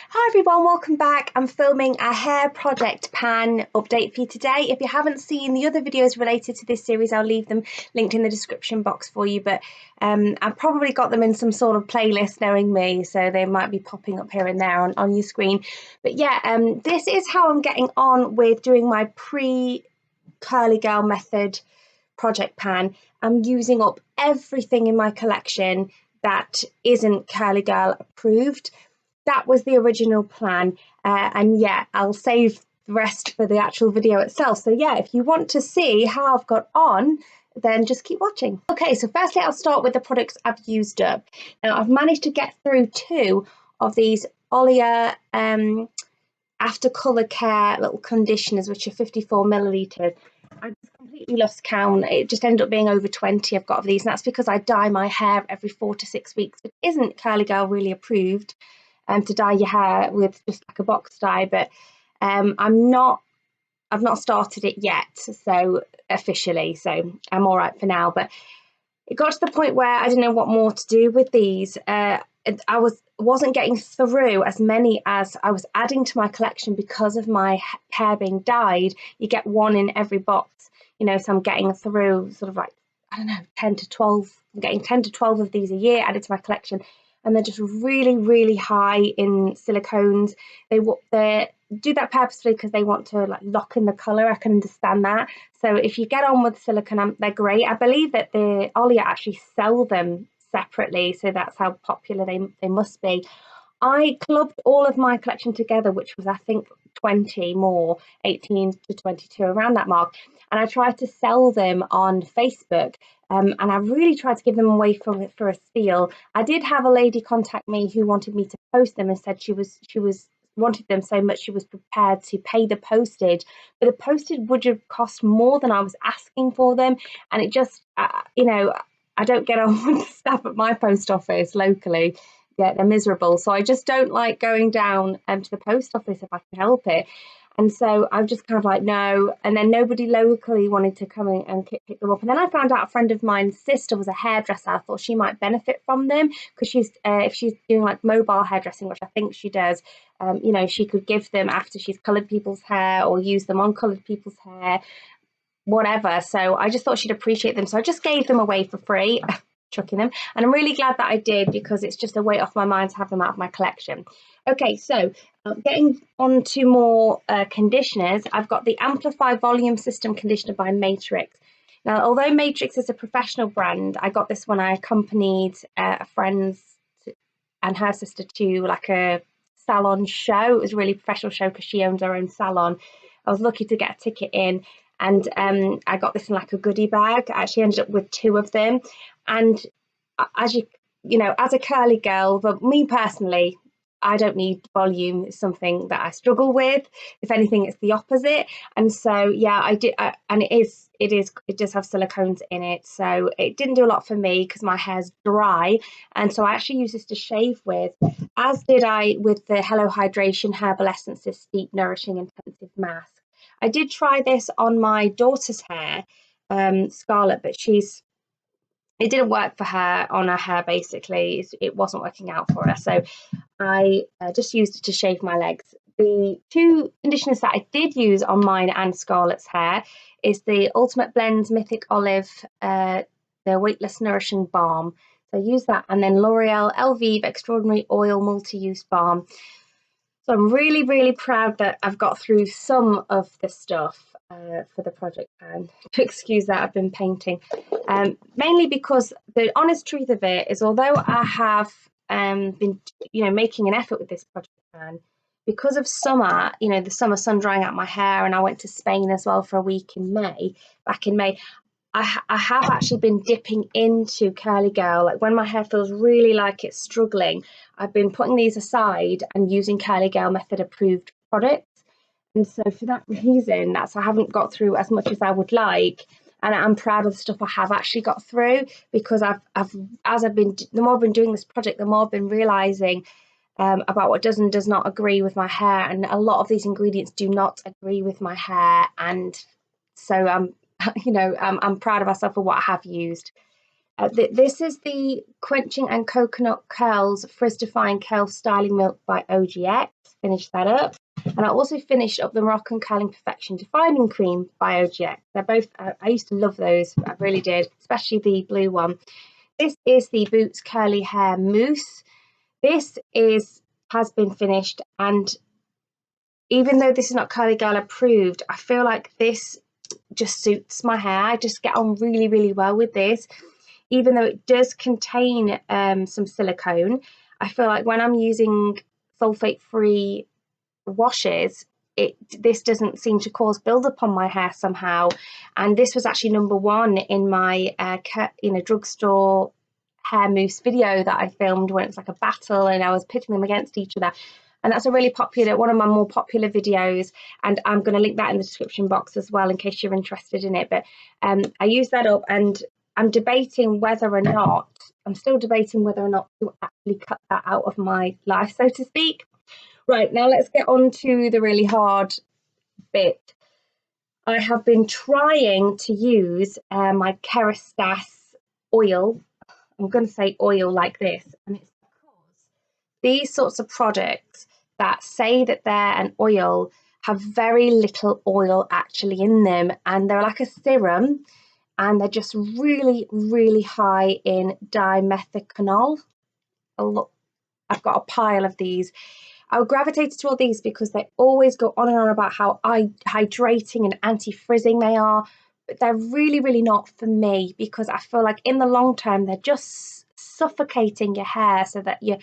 Hi everyone, welcome back. I'm filming a hair project pan update for you today. If you haven't seen the other videos related to this series, I'll leave them linked in the description box for you, but I've probably got them in some sort of playlist knowing me, so they might be popping up here and there on your screen. But yeah, this is how I'm getting on with doing my pre-curly girl method project pan. I'm using up everything in my collection that isn't curly girl approved. That was the original plan, and yeah, I'll save the rest for the actual video itself. So yeah, if you want to see how I've got on, then just keep watching. Okay, so firstly I'll start with the products I've used up. Now I've managed to get through 2 of these Olia After Colour Care little conditioners, which are 54 millilitres. I just completely lost count. It just ended up being over 20 I've got of these, and that's because I dye my hair every 4 to 6 weeks, which isn't Curly Girl really approved to dye your hair with just like a box dye, but I've not started it yet, so officially, so I'm all right for now. But it got to the point where I didn't know what more to do with these. I wasn't getting through as many as I was adding to my collection because of my hair being dyed. You get 1 in every box, so I'm getting through sort of like, I don't know, 10 to 12. I'm getting 10 to 12 of these a year added to my collection, and they're just really, really high in silicones. They do that purposefully because they want to like lock in the color. I can understand that. So if you get on with silicone, they're great. I believe that the Olia actually sell them separately, so that's how popular they must be. I clubbed all of my collection together, which was I think 20 more, 18 to 22, around that mark, and I tried to sell them on Facebook. And I really tried to give them away for a steal. I did have a lady contact me who wanted me to post them and said she wanted them so much she was prepared to pay the postage, but the postage would have cost more than I was asking for them, and it just I don't get on with the staff at my post office locally. Yeah, they're miserable, so I just don't like going down to the post office if I can help it. And so I'm just kind of like, no. And then nobody locally wanted to come in and pick them up. And then I found out a friend of mine's sister was a hairdresser. I thought she might benefit from them because if she's doing like mobile hairdressing, which I think she does, she could give them after she's coloured people's hair or use them on coloured people's hair, whatever. So I just thought she'd appreciate them. So I just gave them away for free, chucking them. And I'm really glad that I did because it's just a weight off my mind to have them out of my collection. Okay, so getting on to more conditioners, I've got the Amplify Volume System Conditioner by Matrix. Now, although Matrix is a professional brand, I got this when I accompanied a friend and her sister to like a salon show. It was a really professional show because she owns her own salon. I was lucky to get a ticket in, and I got this in like a goodie bag. I actually ended up with 2 of them. And as as a curly girl, but me personally, I don't need volume. It's something that I struggle with. If anything, it's the opposite. And so, yeah, I did. And it does have silicones in it. So it didn't do a lot for me because my hair's dry. And so I actually use this to shave with, as did I with the Hello Hydration Herbal Essences Steep Nourishing Intensive Mask. I did try this on my daughter's hair, Scarlett, but it didn't work for her on her hair, basically. It wasn't working out for her. So I just used it to shave my legs. The 2 conditioners that I did use on mine and Scarlett's hair is the Ultimate Blends Mythic Olive, the Weightless Nourishing Balm. So I use that, and then L'Oreal Elvive Extraordinary Oil Multi-Use Balm. So I'm really, really proud that I've got through some of the stuff for the project pan. Excuse that, I've been painting. Mainly because the honest truth of it is, although I have been making an effort with this project pan, because of summer, the summer sun drying out my hair, and I went to Spain as well for a week back in May. I have actually been dipping into Curly Girl. Like when my hair feels really like it's struggling, I've been putting these aside and using Curly Girl method approved products. And so for that reason, I haven't got through as much as I would like. And I'm proud of the stuff I have actually got through, because the more I've been doing this project, the more I've been realizing about what does and does not agree with my hair. And a lot of these ingredients do not agree with my hair. And so I'm proud of myself for what I have used. This is the Quenching and Coconut Curls Frizz Defying Curl Styling Milk by OGX. Finished that up. And I also finished up the Moroccan Curling Perfection Defining Cream by OGX. They're both, I used to love those. I really did, especially the blue one. This is the Boots Curly Hair Mousse. This has been finished, and even though this is not Curly Girl approved, I feel like this just suits my hair. I just get on really, really well with this. Even though it does contain some silicone, I feel like when I'm using sulfate-free washes, this doesn't seem to cause buildup on my hair somehow. And this was actually #1 in my drugstore hair mousse video that I filmed when it was like a battle and I was pitting them against each other. And that's a really popular, one of my more popular videos, and I'm going to link that in the description box as well in case you're interested in it. But I used that up, and I'm still debating whether or not to actually cut that out of my life, so to speak. Right, now let's get on to the really hard bit. I have been trying to use my Kerastase oil. I'm going to say oil like this, and it's because these sorts of products that say that they're an oil have very little oil actually in them, and they're like a serum, and they're just really, really high in dimethiconol. I've got a pile of these. I gravitated to all these because they always go on and on about how hydrating and anti-frizzing they are, but they're really, really not for me, because I feel like in the long term they're just suffocating your hair, so that the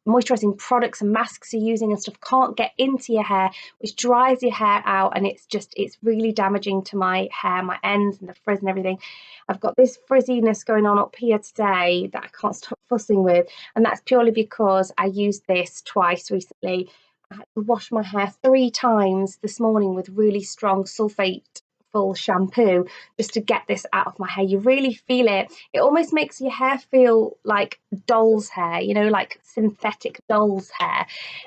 moisturizing products and masks you're using and stuff can't get into your hair, which dries your hair out, and it's really damaging to my hair, my ends and the frizz and everything. I've got this frizziness going on up here today that I can't stop fussing with, and that's purely because I used this twice recently. I had to wash my hair 3 times this morning with really strong sulfate full shampoo just to get this out of my hair. You really feel it. It almost makes your hair feel like doll's hair, like synthetic doll's hair.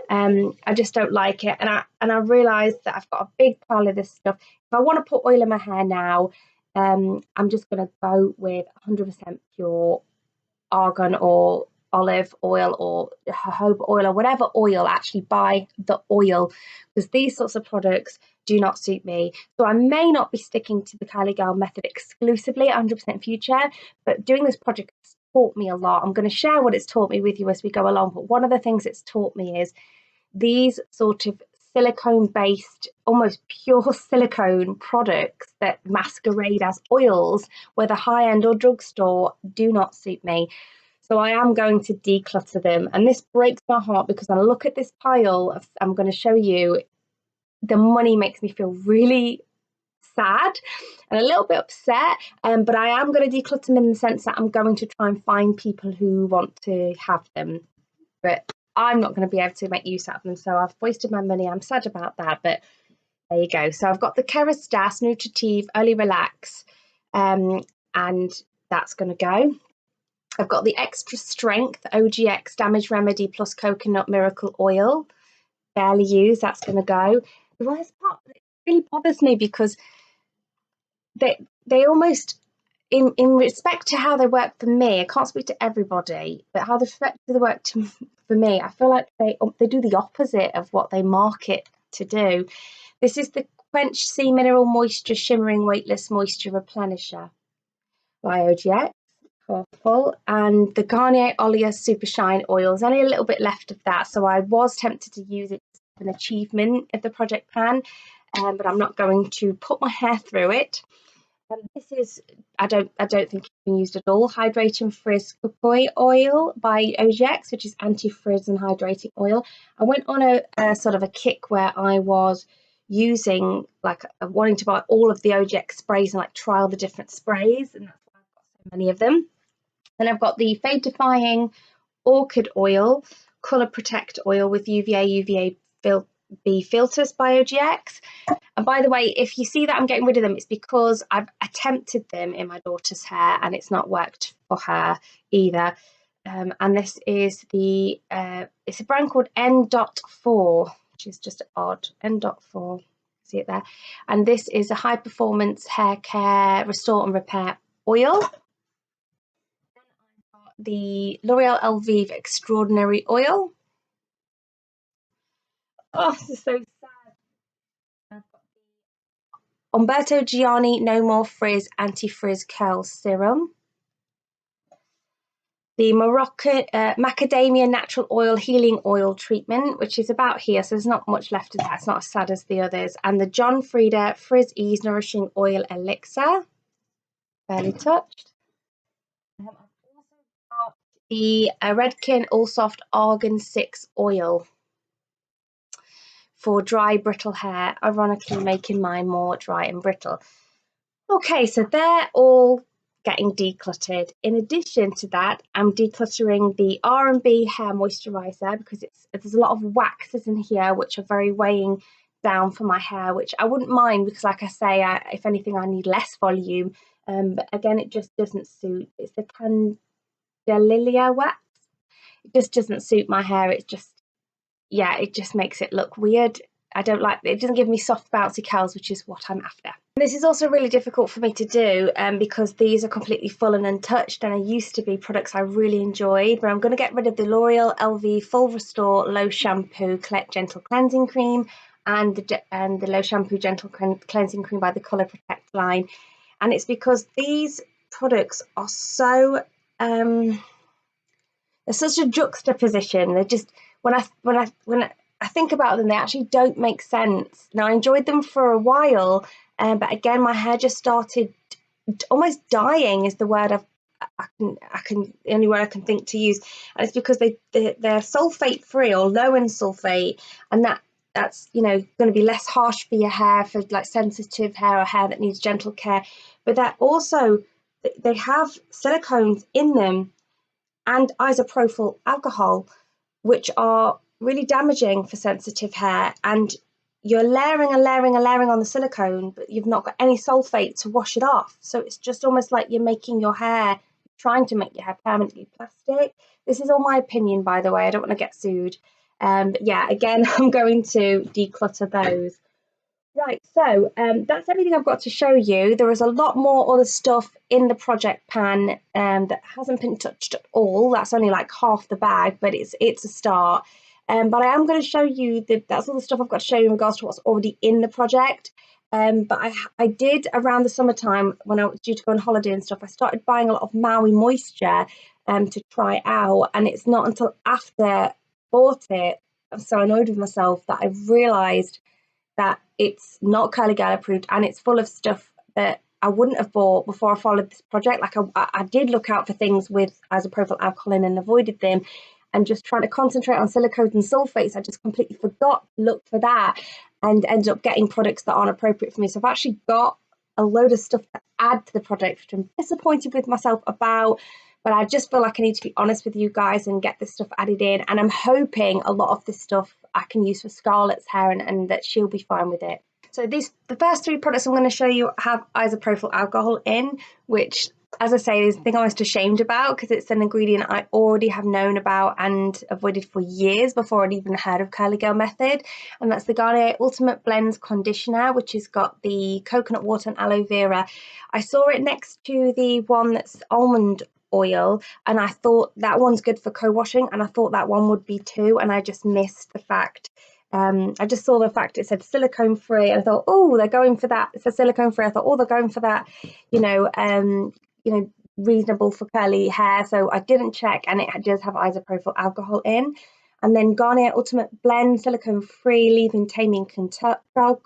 I just don't like it, and I realized that I've got a big pile of this stuff. If I want to put oil in my hair now, I'm just going to go with 100% pure argan or olive oil or jojoba oil or whatever oil. Actually buy the oil, because these sorts of products do not suit me. So I may not be sticking to the Kylie Girl method exclusively 100% future, but doing this project has taught me a lot. I'm going to share what it's taught me with you as we go along, but one of the things it's taught me is these sort of silicone-based, almost pure silicone products that masquerade as oils, whether high-end or drugstore, do not suit me. So I am going to declutter them. And this breaks my heart, because when I look at this pile, I'm going to show you, the money makes me feel really sad and a little bit upset. But I am going to declutter them in the sense that I'm going to try and find people who want to have them. But I'm not going to be able to make use out of them. So I've wasted my money. I'm sad about that. But there you go. So I've got the Kerastase Nutritive Early Relax, and that's going to go. I've got the Extra Strength OGX Damage Remedy plus Coconut Miracle Oil. Barely used. That's going to go. The worst part, it really bothers me, because they almost, in respect to how they work for me, I can't speak to everybody, but how they work for me, I feel like they do the opposite of what they market to do. This is the Quench Sea Mineral Moisture Shimmering Weightless Moisture Replenisher by OGX. Purple, and the Garnier Olia Super Shine Oil. There's only a little bit left of that, so I was tempted to use it as an achievement of the project pan, but I'm not going to put my hair through it. This is, I don't think it's been used at all, Hydrating Frizz Kukui Oil by OGX, which is anti-frizz and hydrating oil. I went on a sort of a kick where I was using, wanting to buy all of the OGX sprays and trial the different sprays, and that's why I've got so many of them. Then I've got the Fade Defying Orchid Oil Colour Protect Oil with UVA B filters by OGX. And by the way, if you see that I'm getting rid of them, it's because I've attempted them in my daughter's hair and it's not worked for her either. And this is it's a brand called N.4, which is just odd. N.4, see it there. And this is a high performance hair care, restore and repair oil. Then I've got the L'Oreal Elvive Extraordinary Oil. Oh, this is so sad. I've got the Umberto Gianni No More Frizz Anti-Frizz Curl Serum. The Moroccan Macadamia Natural Oil Healing Oil Treatment, which is about here, so there's not much left of that. It's not as sad as the others. And the John Frieda Frizz Ease Nourishing Oil Elixir. Barely touched. I've also got the Redken Allsoft Argan 6 Oil for dry, brittle hair, ironically making mine more dry and brittle. Okay, so they're all getting decluttered. In addition to that, I'm decluttering the R&B hair moisturizer because there's a lot of waxes in here which are very weighing down for my hair, which I wouldn't mind because, like I say, if anything, I need less volume. But again, it just doesn't suit. It's the Candelilia wax. It just doesn't suit my hair. It's just, yeah, it just makes it look weird. I don't like it. It doesn't give me soft bouncy curls, which is what I'm after. And this is also really difficult for me to do because these are completely full and untouched, and they used to be products I really enjoyed. But I'm going to get rid of the L'Oreal Elvive Full Restore Low Shampoo Gentle Cleansing Cream and the Low Shampoo Gentle Cleansing Cream by the Colour Protect line. And it's because these products are so they're such a juxtaposition. They're just when I think about them, they actually don't make sense. Now, I enjoyed them for a while, but again, my hair just started almost dying is the word the only word I can think to use. And it's because they're sulfate free or low in sulfate, and that's going to be less harsh for your hair, for like sensitive hair or hair that needs gentle care. But that also, they have silicones in them and isopropyl alcohol, which are really damaging for sensitive hair. And you're layering on the silicone, but you've not got any sulfate to wash it off. So it's just almost like you're trying to make your hair permanently plastic. This is all my opinion, by the way. I don't want to get sued. But yeah, again, I'm going to declutter those. Right, so that's everything I've got to show you. There is a lot more other stuff in the project pan that hasn't been touched at all. That's only like half the bag, but it's a start. But I am going to show you that's all the stuff I've got to show you in regards to what's already in the project. But I did around the summertime when I was due to go on holiday and stuff, I started buying a lot of Maui Moisture to try out, and it's not until after I bought it, I'm so annoyed with myself, that I realised that it's not Curly Girl approved and it's full of stuff that I wouldn't have bought before I followed this project. Like I did look out for things with isopropyl alcohol in and avoided them, and just trying to concentrate on silicones and sulfates, I just completely forgot to look for that and ended up getting products that aren't appropriate for me. So I've actually got a load of stuff to add to the project, which I'm disappointed with myself about. But I just feel like I need to be honest with you guys and get this stuff added in. And I'm hoping a lot of this stuff I can use for Scarlett's hair and that she'll be fine with it. So the first three products I'm going to show you have isopropyl alcohol in, which, as I say, is the thing I'm most ashamed about because it's an ingredient I already have known about and avoided for years before I'd even heard of Curly Girl Method. And that's the Garnier Ultimate Blends Conditioner, which has got the coconut water and aloe vera. I saw it next to the one that's almond oil, and I thought that one's good for co-washing, and I thought that one would be too, and I just missed the fact. I just saw the fact it said silicone free, and I thought, oh, they're going for that. It says silicone free. I thought, oh, they're going for that, reasonable for curly hair. So I didn't check, and it does have isopropyl alcohol in. And then Garnier Ultimate Blend Silicone Free Leave-In Taming Control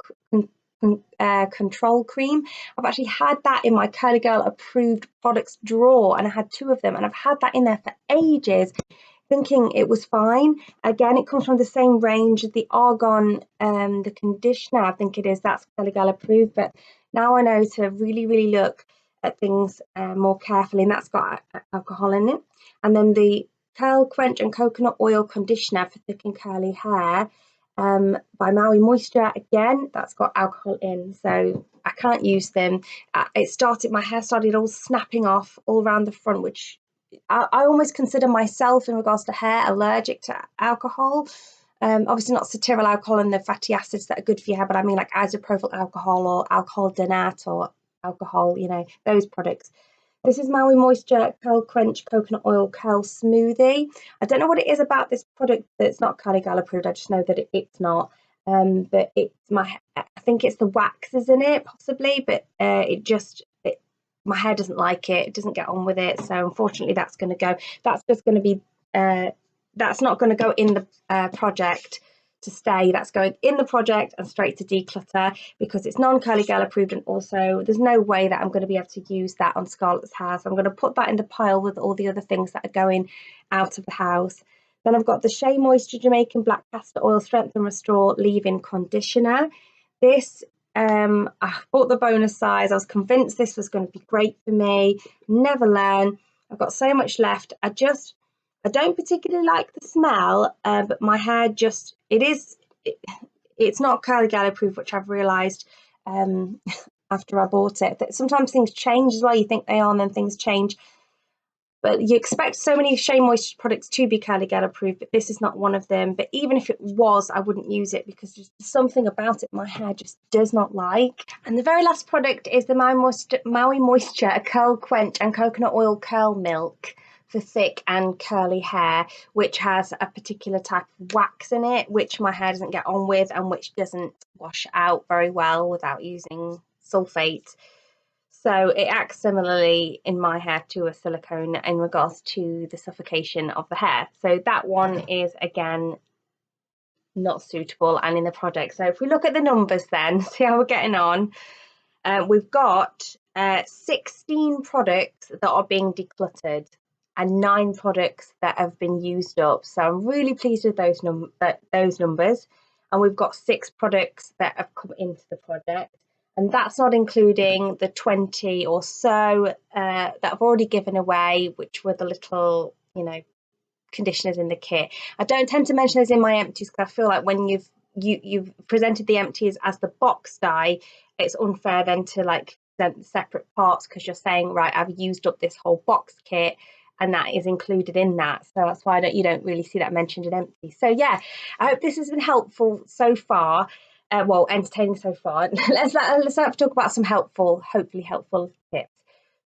Cream. I've actually had that in my Curly Girl approved products drawer, and I had two of them, and I've had that in there for ages, thinking it was fine. Again, it comes from the same range as the Argan, the conditioner, I think it is, that's Curly Girl approved. But now I know to really, really look at things more carefully, and that's got alcohol in it. And then the Curl Quench and Coconut Oil Conditioner for thick and curly hair by Maui Moisture, again, that's got alcohol in, so I can't use them. My hair started all snapping off all around the front, which I almost consider myself, in regards to hair, allergic to alcohol. Obviously not cetyl alcohol and the fatty acids that are good for your hair, but I mean like isopropyl alcohol or alcohol denat or alcohol, those products. This is Maui Moisture Curl Quench Coconut Oil Curl Smoothie. I don't know what it is about this product that's not Kali Gal approved. I just know that it's not. But I think it's the waxes in it possibly, but my hair doesn't like it. It doesn't get on with it. So unfortunately, that's going to go. That's just going to be. That's not going to go in the project to stay. That's going in the project and straight to declutter because it's non-Kali Gal approved, and also there's no way that I'm going to be able to use that on Scarlett's hair. So I'm going to put that in the pile with all the other things that are going out of the house. Then I've got the Shea Moisture Jamaican Black Castor Oil Strength and Restore Leave-In Conditioner. This I bought the bonus size. I was convinced this was going to be great for me. Never learn. I've got so much left. I don't particularly like the smell, but my hair just, it's not Kali Gal approved, which I've realised after I bought it. That sometimes things change as well. You think they are, and then things change. But you expect so many Shea Moisture products to be Kali Gal approved, but this is not one of them. But even if it was, I wouldn't use it because there's something about it my hair just does not like. And the very last product is the Maui Moisture Curl Quench and Coconut Oil Curl Milk for thick and curly hair, which has a particular type of wax in it, which my hair doesn't get on with and which doesn't wash out very well without using sulfate. So it acts similarly in my hair to a silicone in regards to the suffocation of the hair. So that one is, again, not suitable and in the product. So if we look at the numbers then, see how we're getting on. We've got 16 products that are being decluttered and 9 products that have been used up. So I'm really pleased with those numbers. And we've got 6 products that have come into the project. And that's not including the 20 or so that I've already given away, which were the little, conditioners in the kit. I don't tend to mention those in my empties because I feel like when you've presented the empties as the box dye, it's unfair then to present the separate parts because you're saying, right, I've used up this whole box kit and that is included in that. So that's why you don't really see that mentioned in empty. So yeah, I hope this has been helpful so far. Entertaining so far. Let's talk about some hopefully helpful tips.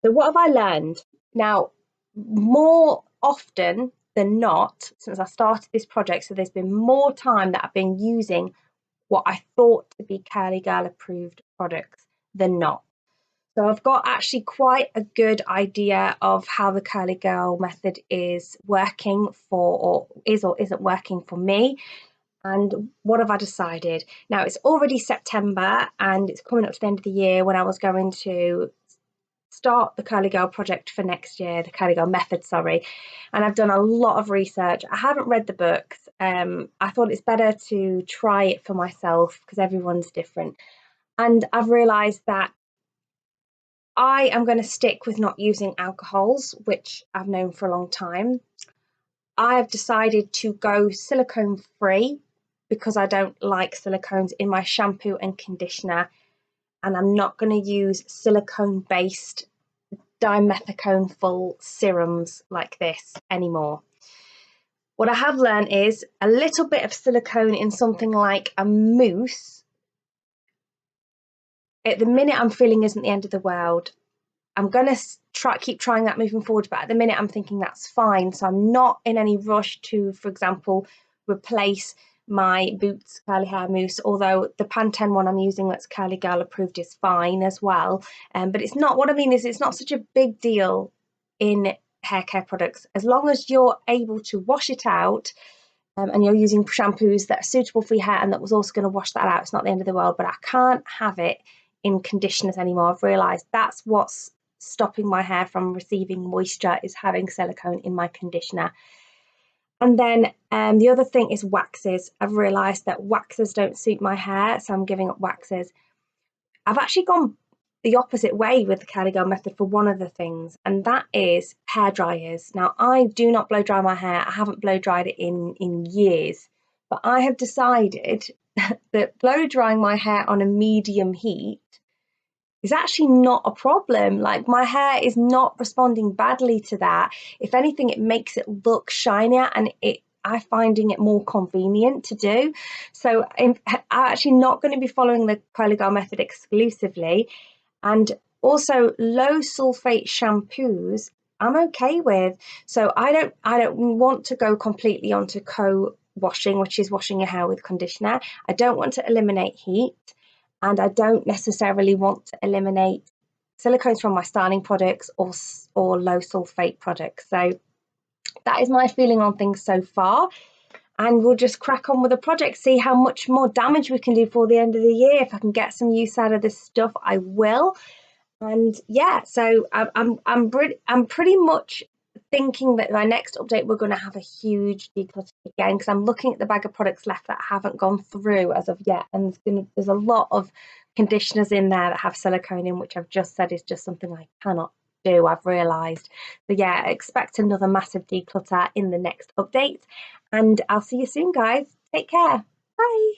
So what have I learned? Now, more often than not, since I started this project, so there's been more time that I've been using what I thought to be Kali Gal approved products than not. So I've got actually quite a good idea of how the Kali Gal method is working or isn't working for me. And what have I decided? Now it's already September and it's coming up to the end of the year when I was going to start the Kali Gal project for next year, the Kali Gal method, sorry. And I've done a lot of research. I haven't read the books. I thought it's better to try it for myself because everyone's different. And I've realised that I am going to stick with not using alcohols, which I've known for a long time. I have decided to go silicone free because I don't like silicones in my shampoo and conditioner, and I'm not going to use silicone based dimethicone full serums like this anymore. What I have learned is a little bit of silicone in something like a mousse at the minute I'm feeling isn't the end of the world. I'm going to keep trying that moving forward, but at the minute I'm thinking that's fine. So I'm not in any rush to, for example, replace my Boots curly hair mousse, although the Pantene one I'm using that's Kali Gal approved is fine as well. But it's not, what I mean is it's not such a big deal in hair care products. As long as you're able to wash it out and you're using shampoos that are suitable for your hair and that was also going to wash that out, it's not the end of the world. But I can't have it in conditioners anymore. I've realised that's what's stopping my hair from receiving moisture, is having silicone in my conditioner. And then the other thing is waxes. I've realised that waxes don't suit my hair, so I'm giving up waxes. I've actually gone the opposite way with the Kali Gal method for one of the things, and that is hair dryers. Now, I do not blow dry my hair. I haven't blow dried it in years, but I have decided that blow drying my hair on a medium heat is actually not a problem. Like, my hair is not responding badly to that. If anything, it makes it look shinier and I'm finding it more convenient to do. So I'm actually not going to be following the Kali Gal method exclusively. And Also, low sulfate shampoos I'm okay with. So I don't want to go completely onto co-washing, which is washing your hair with conditioner. I don't want to eliminate heat, and I don't necessarily want to eliminate silicones from my styling products or low sulfate products. So that is my feeling on things so far. And we'll just crack on with the project, see how much more damage we can do for the end of the year. If I can get some use out of this stuff, I will. And yeah, so I'm pretty much thinking that my next update we're going to have a huge declutter again, because I'm looking at the bag of products left that haven't gone through as of yet, and there's a lot of conditioners in there that have silicone in, which I've just said is just something I cannot do, I've realised. So yeah, expect another massive declutter in the next update, and I'll see you soon, guys. Take care. Bye.